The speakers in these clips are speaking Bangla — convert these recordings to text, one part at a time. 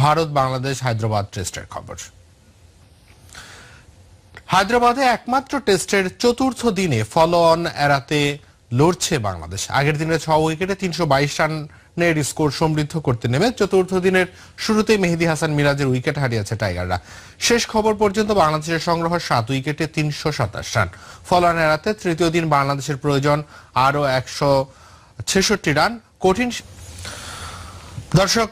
ভারত বাংলাদেশ হায়দ্রাবাদ টেস্টের খবর। হায়দ্রাবাদে একমাত্র টেস্টের চতুর্থ দিনে ফলো অন এড়াতে লড়ছে বাংলাদেশ। আগের দিনে 6 উইকেটে 322 রানের স্কোর সমৃদ্ধ করতে নেমে চতুর্থ দিনের শুরুতেই মেহেদী হাসান মিরাজের উইকেট হারিয়েছে টাইগাররা। শেষ খবর পর্যন্ত বাংলাদেশের সংগ্রহ 7 উইকেটে 327 রান। ফলো অন এড়াতে তৃতীয় দিন বাংলাদেশের প্রয়োজন আরো 166 রান। কঠিন দর্শক,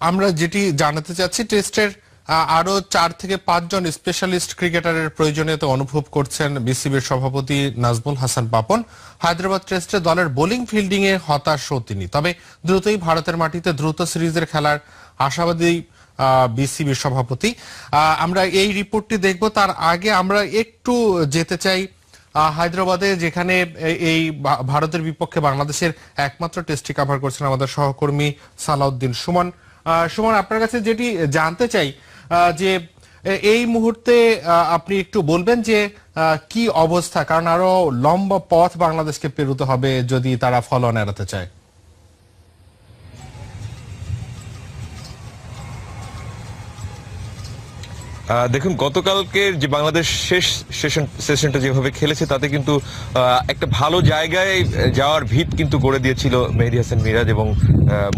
আমরা যেটি জানাতে চাচ্ছি, টেস্টের আরো 4 থেকে 5 জন স্পেশালিস্ট ক্রিকেটারের প্রয়োজনীয়তা অনুভব করছেন বিসিবির সভাপতি নাজমুল হাসান পাপন। হায়দ্রাবাদ টেস্টে দলের বোলিং ফিল্ডিং এ হতাশও তিনি, তবে দ্রুতই ভারতের মাটিতে দ্রুত সিরিজের খেলার আশাবাদী বিসিবির সভাপতি। আমরা এই রিপোর্টটি দেখব, তার আগে আমরা একটু যেতে চাই হায়দ্রাবাদে, যেখানে এই ভারতের বিপক্ষে বাংলাদেশের একমাত্র টেস্টটি কভার করছেন আমাদের সহকর্মী সালাউদ্দিন সুমন। সুমন, আপনার কাছে যেটি জানতে চাই যে এই মুহূর্তে আপনি একটু বলবেন যে কি অবস্থা, কারণ আরো লম্বা পথ বাংলাদেশকে পেরোতে হবে যদি তারা ফলো অন এড়াতে চায়। দেখুন, গতকালকের যে বাংলাদেশ শেষ সেশনটা যেভাবে খেলেছে তাতে কিন্তু একটা ভালো জায়গায় যাওয়ার ভিত কিন্তু করে দিয়েছিল মেহেদী হাসান মিরাজ এবং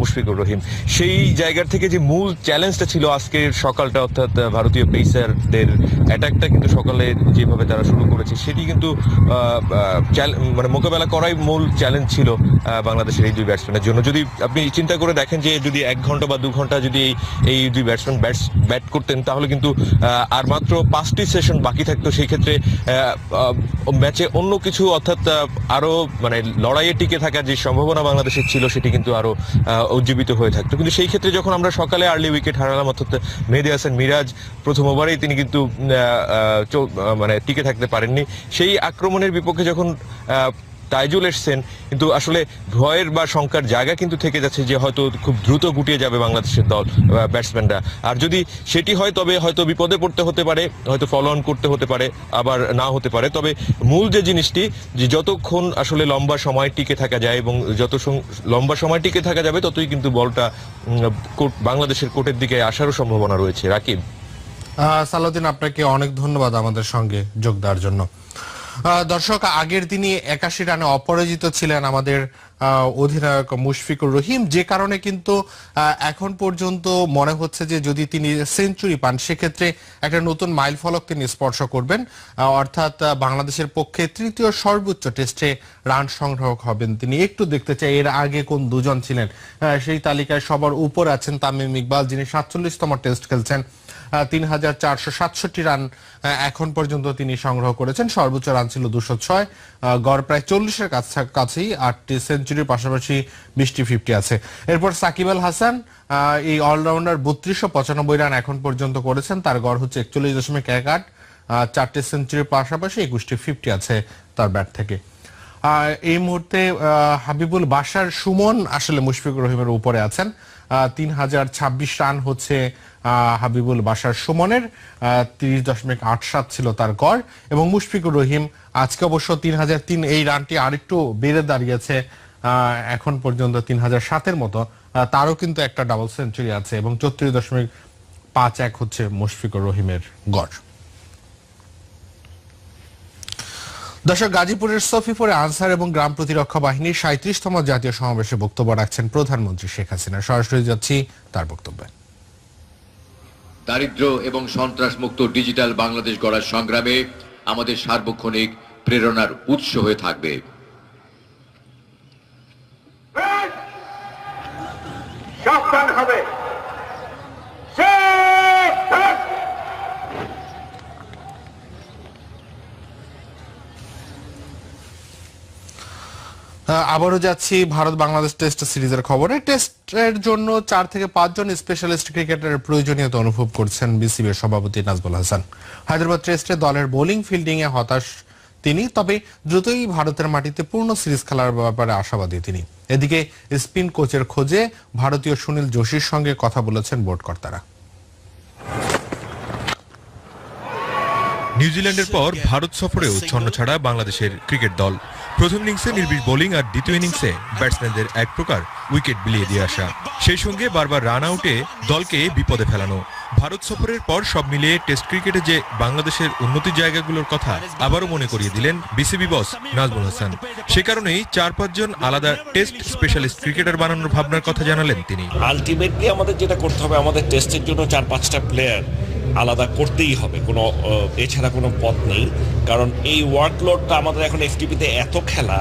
মুশফিকুর রহিম। সেই জায়গার থেকে যে মূল চ্যালেঞ্জটা ছিল আজকের সকালটা, অর্থাৎ ভারতীয় পেসারদের অ্যাটাকটা কিন্তু সকালে যেভাবে তারা শুরু করেছে সেটি কিন্তু মানে মোকাবেলা করাই মূল চ্যালেঞ্জ ছিল বাংলাদেশের এই দুই ব্যাটসম্যানের জন্য। যদি আপনি চিন্তা করে দেখেন যে যদি 1 ঘন্টা বা 2 ঘন্টা যদি এই দুই ব্যাটসম্যান ব্যাট করতেন তাহলে কিন্তু আর মাত্র 5টি সেশন বাকি থাকতো। সেই ক্ষেত্রে ম্যাচে অন্য কিছু, অর্থাৎ আরো মানে লড়াইয়ে টিকে থাকার যে সম্ভাবনা বাংলাদেশের ছিল সেটি কিন্তু আরো উজ্জীবিত হয়ে থাকতো। কিন্তু সেই ক্ষেত্রে যখন আমরা সকালে আর্লি উইকেট হারালাম, অর্থাৎ মেহেদী হাসান মিরাজ প্রথম ওভারেই তিনি কিন্তু মানে টিকে থাকতে পারেননি। সেই আক্রমণের বিপক্ষে যখন তাইজুল এসছেন, কিন্তু আসলে ভয়ের বা শঙ্কার জায়গা কিন্তু থেকে যাচ্ছে যে হয়তো খুব দ্রুত গুটিয়ে যাবে বাংলাদেশের দল ব্যাটসম্যানরা। আর যদি সেটি হয় তবে হয়তো বিপদে পড়তে হতে পারে, হয়তো ফলো অন করতে হতে পারে, আবার না হতে পারে। তবে মূল যে জিনিসটি, যে যতক্ষণ আসলে লম্বা সময় টিকে থাকা যায় এবং যত লম্বা সময় টিকে থাকা যাবে ততই কিন্তু বলটা বাংলাদেশের কোর্টের দিকে আসারও সম্ভাবনা রয়েছে। রাকিব, সালাউদ্দিন, আপনাকে অনেক ধন্যবাদ আমাদের সঙ্গে যোগ দেওয়ার জন্য। দর্শক, আগের দিনই 81 রানে অপরাজিত ছিলেন আমাদের অধিনায়ক মুশফিকুর রহিম, যে কারণে কিন্তু এখন পর্যন্ত মনে হচ্ছে যে যদি তিনি সেঞ্চুরি পান সেক্ষেত্রে একটা নতুন মাইল ফলক তিনি স্পর্শ করবেন, অর্থাৎ বাংলাদেশের পক্ষে তৃতীয় সর্বোচ্চ টেস্টে রান সংগ্রাহক হবেন তিনি। একটু দেখতে চাই এর আগে কোন দুজন ছিলেন। সেই তালিকায় সবার উপর আছেন তামিম ইকবাল, যিনি 47তম টেস্ট খেলছেন। 3467 রান এখন পর্যন্ত তিনি সংগ্রহ করেছেন। সর্বোচ্চ রান ছিল 206, গড় প্রায় 40-এর কাছেই। 8টি সেঞ্চুরির পাশাপাশি 20টি 50 আছে। এরপর সাকিব আল হাসান, এই অলরাউন্ডার 3295 রান এখন পর্যন্ত করেছেন, তার গড় হচ্ছে 41.18। 4টি সেঞ্চুরির পাশাপাশি 21টি 50 আছে তার ব্যাট থেকে। এই মুহূর্তে হাবিবুল বাশার সুমন আসলে মুশফিকুর রহিমের উপরে আছেন। 3026 রান হচ্ছে হাবিবুল বাশার সুমনের, 30.87 ছিল তার গড়। এবং মুশফিকুর রহিম আজকে অবশ্য 3003, এই রানটি আরেকটু বেড়ে দাঁড়িয়েছে, এখন পর্যন্ত 3007-এর মতো। তারও কিন্তু একটা ডাবল সেঞ্চুরি আছে এবং 34.51 হচ্ছে মুশফিকুর রহিমের গড়। দর্শক, গাজীপুরের সফিপুরে আনসার এবং গ্রাম প্রতিরক্ষা বাহিনীর 37তম জাতীয় সমাবেশে বক্তব্য রাখছেন প্রধানমন্ত্রী শেখ হাসিনা। সরাসরি যাচ্ছি তার বক্তব্যে। দারিদ্র্য এবং সন্ত্রাস মুক্ত ডিজিটাল বাংলাদেশ গড়ার সংগ্রামে আমাদের সার্বক্ষণিক প্রেরণার উৎস হয়ে থাকবে। সাবধান হবে। আবারও যাচ্ছি ভারত বাংলাদেশ টেস্ট সিরিজের খবরে। টেস্টের জন্য 4 থেকে 5 জন স্পেশালিস্ট ক্রিকেটারের প্রয়োজনীয়তা অনুভব করছেন বিসিবির সভাপতি নাজমুল হাসান। হায়দ্রাবাদ টেস্টে দলের বোলিং ফিল্ডিং এ হতাশ তিনি, তবে দ্রুতই ভারতের মাটিতে পূর্ণ সিরিজ খেলার ব্যাপারে আশাবাদী তিনি। এদিকে স্পিন কোচের খোঁজে ভারতীয় সুনীল যোশীর সঙ্গে কথা বলেছেন বোর্ড কর্তারা। নিউজিল্যান্ডের পর ভারত সফরেও ছন্নছাড়া বাংলাদেশের ক্রিকেট দল। প্রথম ইনিংসে নির্বিষ বোলিং আর দ্বিতীয় ইনিংসে ব্যাটসম্যানদের এক প্রকার উইকেট বিলিয়ে দিয়ে আসা, সেই সঙ্গে বারবার রান আউটে দলকে বিপদে ফেলানো। ভারত সফরের পর সব মিলিয়ে টেস্ট ক্রিকেটে যে বাংলাদেশের উন্নতির জায়গাগুলোর কথা আবারও মনে করিয়ে দিলেন বিসিবি বস নাজমুল হাসান। সে কারণেই 4-5 জন আলাদা টেস্ট স্পেশালিস্ট ক্রিকেটার বানানোর ভাবনার কথা জানালেন তিনি। আলটিমেটলি আমাদের যেটা করতে হবে, আমাদের টেস্টের জন্য 4-5টা প্লেয়ার আলাদা করতেই হবে, কোনো এছাড়া কোনো পথ নেই। কারণ এই ওয়ার্কলোডটা আমাদের এখন এফটিপিতে এত খেলা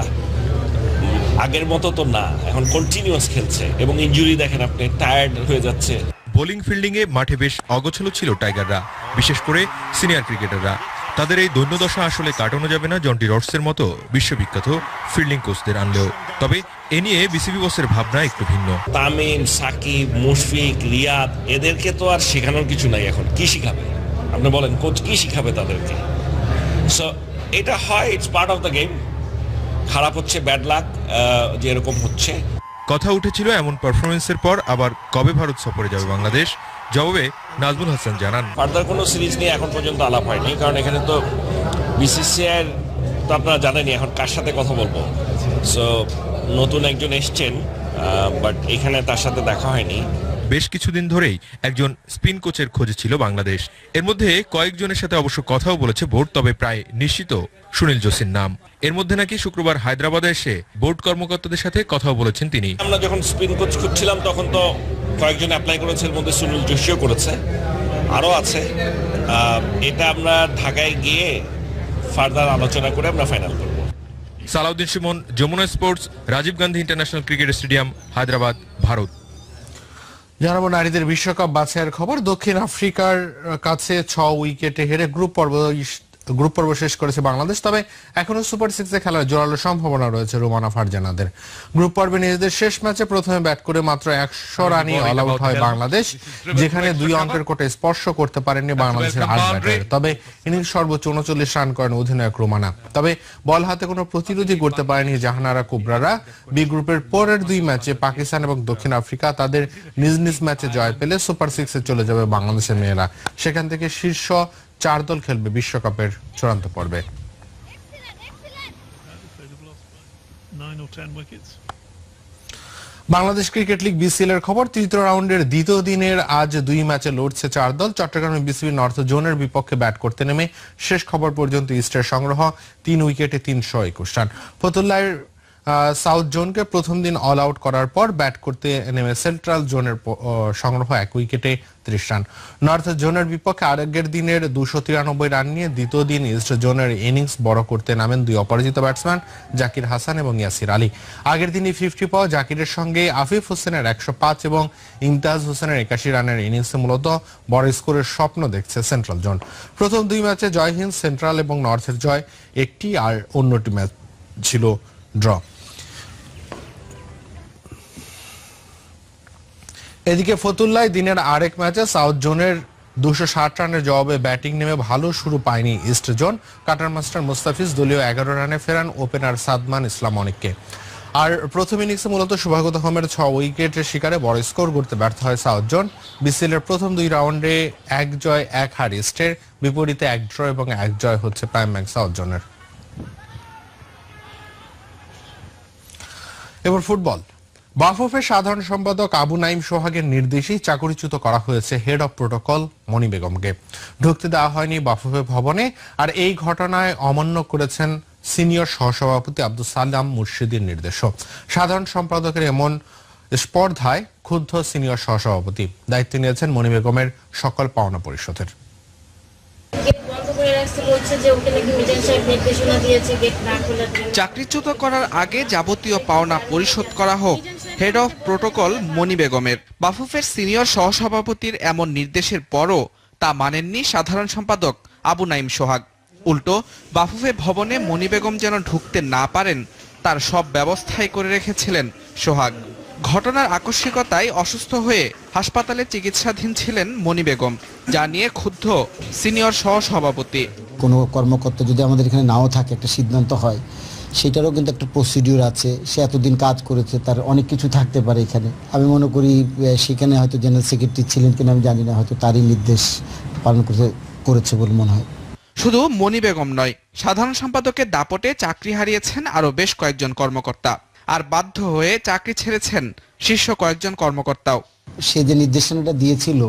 আগের মতো তো না, এখন কন্টিনিউয়াস খেলছে এবং ইনজুরি দেখেন আপনি, টায়ার্ড হয়ে যাচ্ছে। বোলিং ফিল্ডিংয়ে মাঠে বেশ অগোছালো ছিল টাইগাররা, বিশেষ করে সিনিয়র ক্রিকেটাররা। তাদের এই দৈন্যদশা আসলে কাটানো যাবে না জন্টি রডসের মতো বিশ্ববিখ্যাত ফিল্ডিং কোচদের আনলেও। তবে এ নিয়ে বিসিবি বসের ভাবনা একটু ভিন্ন। তামিম, সাকিব, মুশফিক, রিয়াদ, এদেরকে তো আর শেখানোর কিছু নাই। এখন কি শিখাবে আপনি বলেন, কোচ কি শিখাবে তাদেরকে? সো এটা হয়, it's part of the game. খারাপ হচ্ছে, ব্যাড লাক যে এরকম হচ্ছে। কথা উঠেছিল এমন পারফরমেন্সের পর আবার কবে ভারত সফরে যাবে বাংলাদেশ। জবাবে নাজমুল হাসান জানান, ফার্দার কোনো সিরিজ নিয়ে এখন পর্যন্ত আলাপ হয়নি, কারণ এখানে তো বিসিসিআই তো আপনারা জানেনই এখন কার সাথে কথা বলবো। সো নতুন একজন এসছেন, বাট এখানে তার সাথে দেখা হয়নি। বেশ কিছুদিন ধরেই একজন স্পিন কোচের খোঁজে ছিল বাংলাদেশ। এর মধ্যে কয়েকজনের সাথে অবশ্য কথাও বলেছে বোর্ড, তবে প্রায় নিশ্চিত সুনীল জোশীর নাম। এর মধ্যে নাকি শুক্রবার হায়দ্রাবাদে এসে বোর্ড কর্মকর্তাদের সাথে কথাও বলেছেন তিনি। আমরা যখন স্পিন কোচ খুঁজছিলাম তখন তো কয়েকজন অ্যাপ্লাই করেছে, এর মধ্যে সুনীল জোশীও করেছে, আরও আছে। এটা আমরা ঢাকায় গিয়ে ফার্দার আলোচনা করে আমরা ফাইনাল করব। Salauddin Suman, Jamuna sports, Rajiv Gandhi international cricket stadium, Hyderabad, Bharat. জানাবো নারীদের বিশ্বকাপ বাছাইয়ের খবর। দক্ষিণ আফ্রিকার কাছে 6 উইকেটে হেরে গ্রুপ পর্ব শেষ করেছে বাংলাদেশ। তবে এখনো সুপার 6-এ খেলার জোরালো সম্ভাবনা রয়েছে রোমানা ফারজানাদের। গ্রুপ পর্বে নিজেদের শেষ ম্যাচে প্রথমে ব্যাট করে মাত্র 100 রানই অল আউট হয় বাংলাদেশ, যেখানে 2 অঙ্কের কোটে স্পর্শ করতে পারেননি বাংলাদেশের 8 ব্যাটার। তবে ইনিংস সর্বোচ্চ 39 রান করেন অধিনায়ক রোমানা। তবে বল হাতে কোনো প্রতিরোধই করতে পারেনি জাহানারা কুবরারা। বি গ্রুপের পরের 2 ম্যাচে পাকিস্তান এবং দক্ষিণ আফ্রিকা তাদের নিজ নিজ ম্যাচে জয় পেলে সুপার 6-এ চলে যাবে বাংলাদেশের মেয়েরা। সেখান থেকে শীর্ষ 4 দল খেলবে বিশ্বকাপের চূড়ান্ত পর্বে। বাংলাদেশ ক্রিকেট লিগ বিসিএল এর খবর। তৃতীয় রাউন্ডের দ্বিতীয় দিনের আজ 2 ম্যাচে লড়ছে 4 দল। চট্টগ্রামে বিসিবি নর্থ জোনের বিপক্ষে ব্যাট করতে নেমে শেষ খবর পর্যন্ত ইস্টের সংগ্রহ 3 উইকেটে 321 রান। ফতুল্লার সাউথ জোনকে প্রথম দিন অল আউট করার পর ব্যাট করতে নেমে সেন্ট্রাল জোনের সংগ্রহ 1 উইকেটে 30 রান। নর্থ জোনের বিপক্ষে আগের দিনের 293 রান নিয়ে দ্বিতীয় দিন ইস্ট জোনের ইনিংস বড় করতে নামেন 2 অপরাজিত ব্যাটসম্যান জাকির হাসান এবং ইয়াসির আলী। আগের দিনই 50 পাওয়া জাকিরের সঙ্গে আফিফ হোসেনের 105 এবং ইমতাজ হোসেনের 81 রানের ইনিংসে মূলত বড় স্কোরের স্বপ্ন দেখছে সেন্ট্রাল জোন। প্রথম 2 ম্যাচে জয়হীন সেন্ট্রাল এবং নর্থের জয় একটি, আর অন্যটি ম্যাচ ছিল ড্র। এদিকে ফতুল্লায় দিনের আরেক ম্যাচে সাউথ জোনের 260 রানের জবাবে ব্যাটিং নেমে ভালো শুরু পায়নি east zone. Cutter master Mustafiz দলীয় 11 রানে ফেরান ওপেনার সাদমান ইসলাম অনিককে। আর প্রথম ইনিংসে মূলত শুভাগত হোমের 6 উইকেটের শিকারে বড় স্কোর করতে ব্যর্থ হয় সাউথ জোন। বিসিএল এর প্রথম 2 রাউন্ডে 1 জয় 1 হার ইস্টের, বিপরীতে 1 ড্র এবং 1 জয় হচ্ছে প্রাইম ব্যাংক সাউথ জোনের। এবার ফুটবল। বাফুফের সাধারণ সম্পাদক আবু নাইম সোহাগের নির্দেশেই চাকরিচ্যুত করা হয়েছে হেড অব প্রোটোকল মনি বেগমকে। ঢুকতে দেওয়া হয়নি বাফুফে ভবনে। আর এই ঘটনায় অমান্য করেছেন সিনিয়র সহসভাপতি আব্দুল সালাম মুর্শিদির নির্দেশও। সাধারণ সম্পাদকের এমন স্পর্ধায় ক্ষুব্ধ সিনিয়র সহসভাপতি। দায়িত্ব নিয়েছেন মনি বেগমের সকল পাওনা পরিশোধের। চাকরিচ্যুত করার আগে যাবতীয় পাওনা পরিশোধ করা হোক, হেড অফ প্রোটোকল মনি বেগমের। বাফুফের সিনিয়র সহসভাপতির এমন নির্দেশের পরও তা মানেননি সাধারণ সম্পাদক আবু নাইম সোহাগ। উল্টো বাফুফে ভবনে মনি বেগম যেন ঢুকতে না পারেন তার সব ব্যবস্থাই করে রেখেছিলেন সোহাগ। ঘটনার আকস্মিকতায় অসুস্থ হয়ে হাসপাতালে চিকিৎসাধীন ছিলেন মনি বেগম, যা নিয়ে ক্ষুব্ধ সিনিয়র সহসভাপতি। কোনো কর্মকর্তা যদি আমাদের এখানে নাও থাকে, একটা সিদ্ধান্ত হয়, সেটারও কিন্তু একটা প্রসিডিউর আছে। সে এতদিন কাজ করেছে, তার অনেক কিছু থাকতে পারে এখানে। আমি মনে করি সেখানে হয়তো জেনারেল সেক্রেটারি ছিলেন কিনা আমি জানি না, হয়তো তারই নির্দেশ পালন করেছে বলে মনে হয়। শুধু মনি বেগম নয়, সাধারণ সম্পাদকের দাপটে চাকরি হারিয়েছেন আরও বেশ কয়েকজন কর্মকর্তা। আর বাধ্য হয়ে চাকরি ছেড়েছেন শীর্ষ কয়েকজন কর্মকর্তাও। সে যে নির্দেশনাটা দিয়েছিল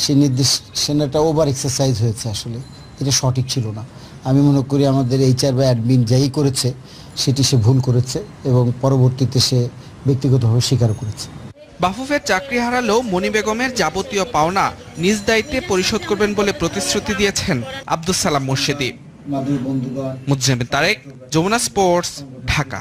সেই নির্দেশনাটা ওভার এক্সারসাইজ হয়েছে, আসলে এটা সঠিক ছিল না। আমি মনে করি আমাদের HR বা অ্যাডমিন যাই করেছে সেটি সে ভুল করেছে এবং পরবর্তীতে সে ব্যক্তিগতভাবে স্বীকার করেছে। বাফুফের চাকরি হারালেও মনি বেগমের যাবতীয় পাওনা নিজ দায়িত্বে পরিশোধ করবেন বলে প্রতিশ্রুতি দিয়েছেন আব্দুস সালাম মুর্শেদী। মুজ্জামিল তারেক, যমুনা স্পোর্টস, ঢাকা।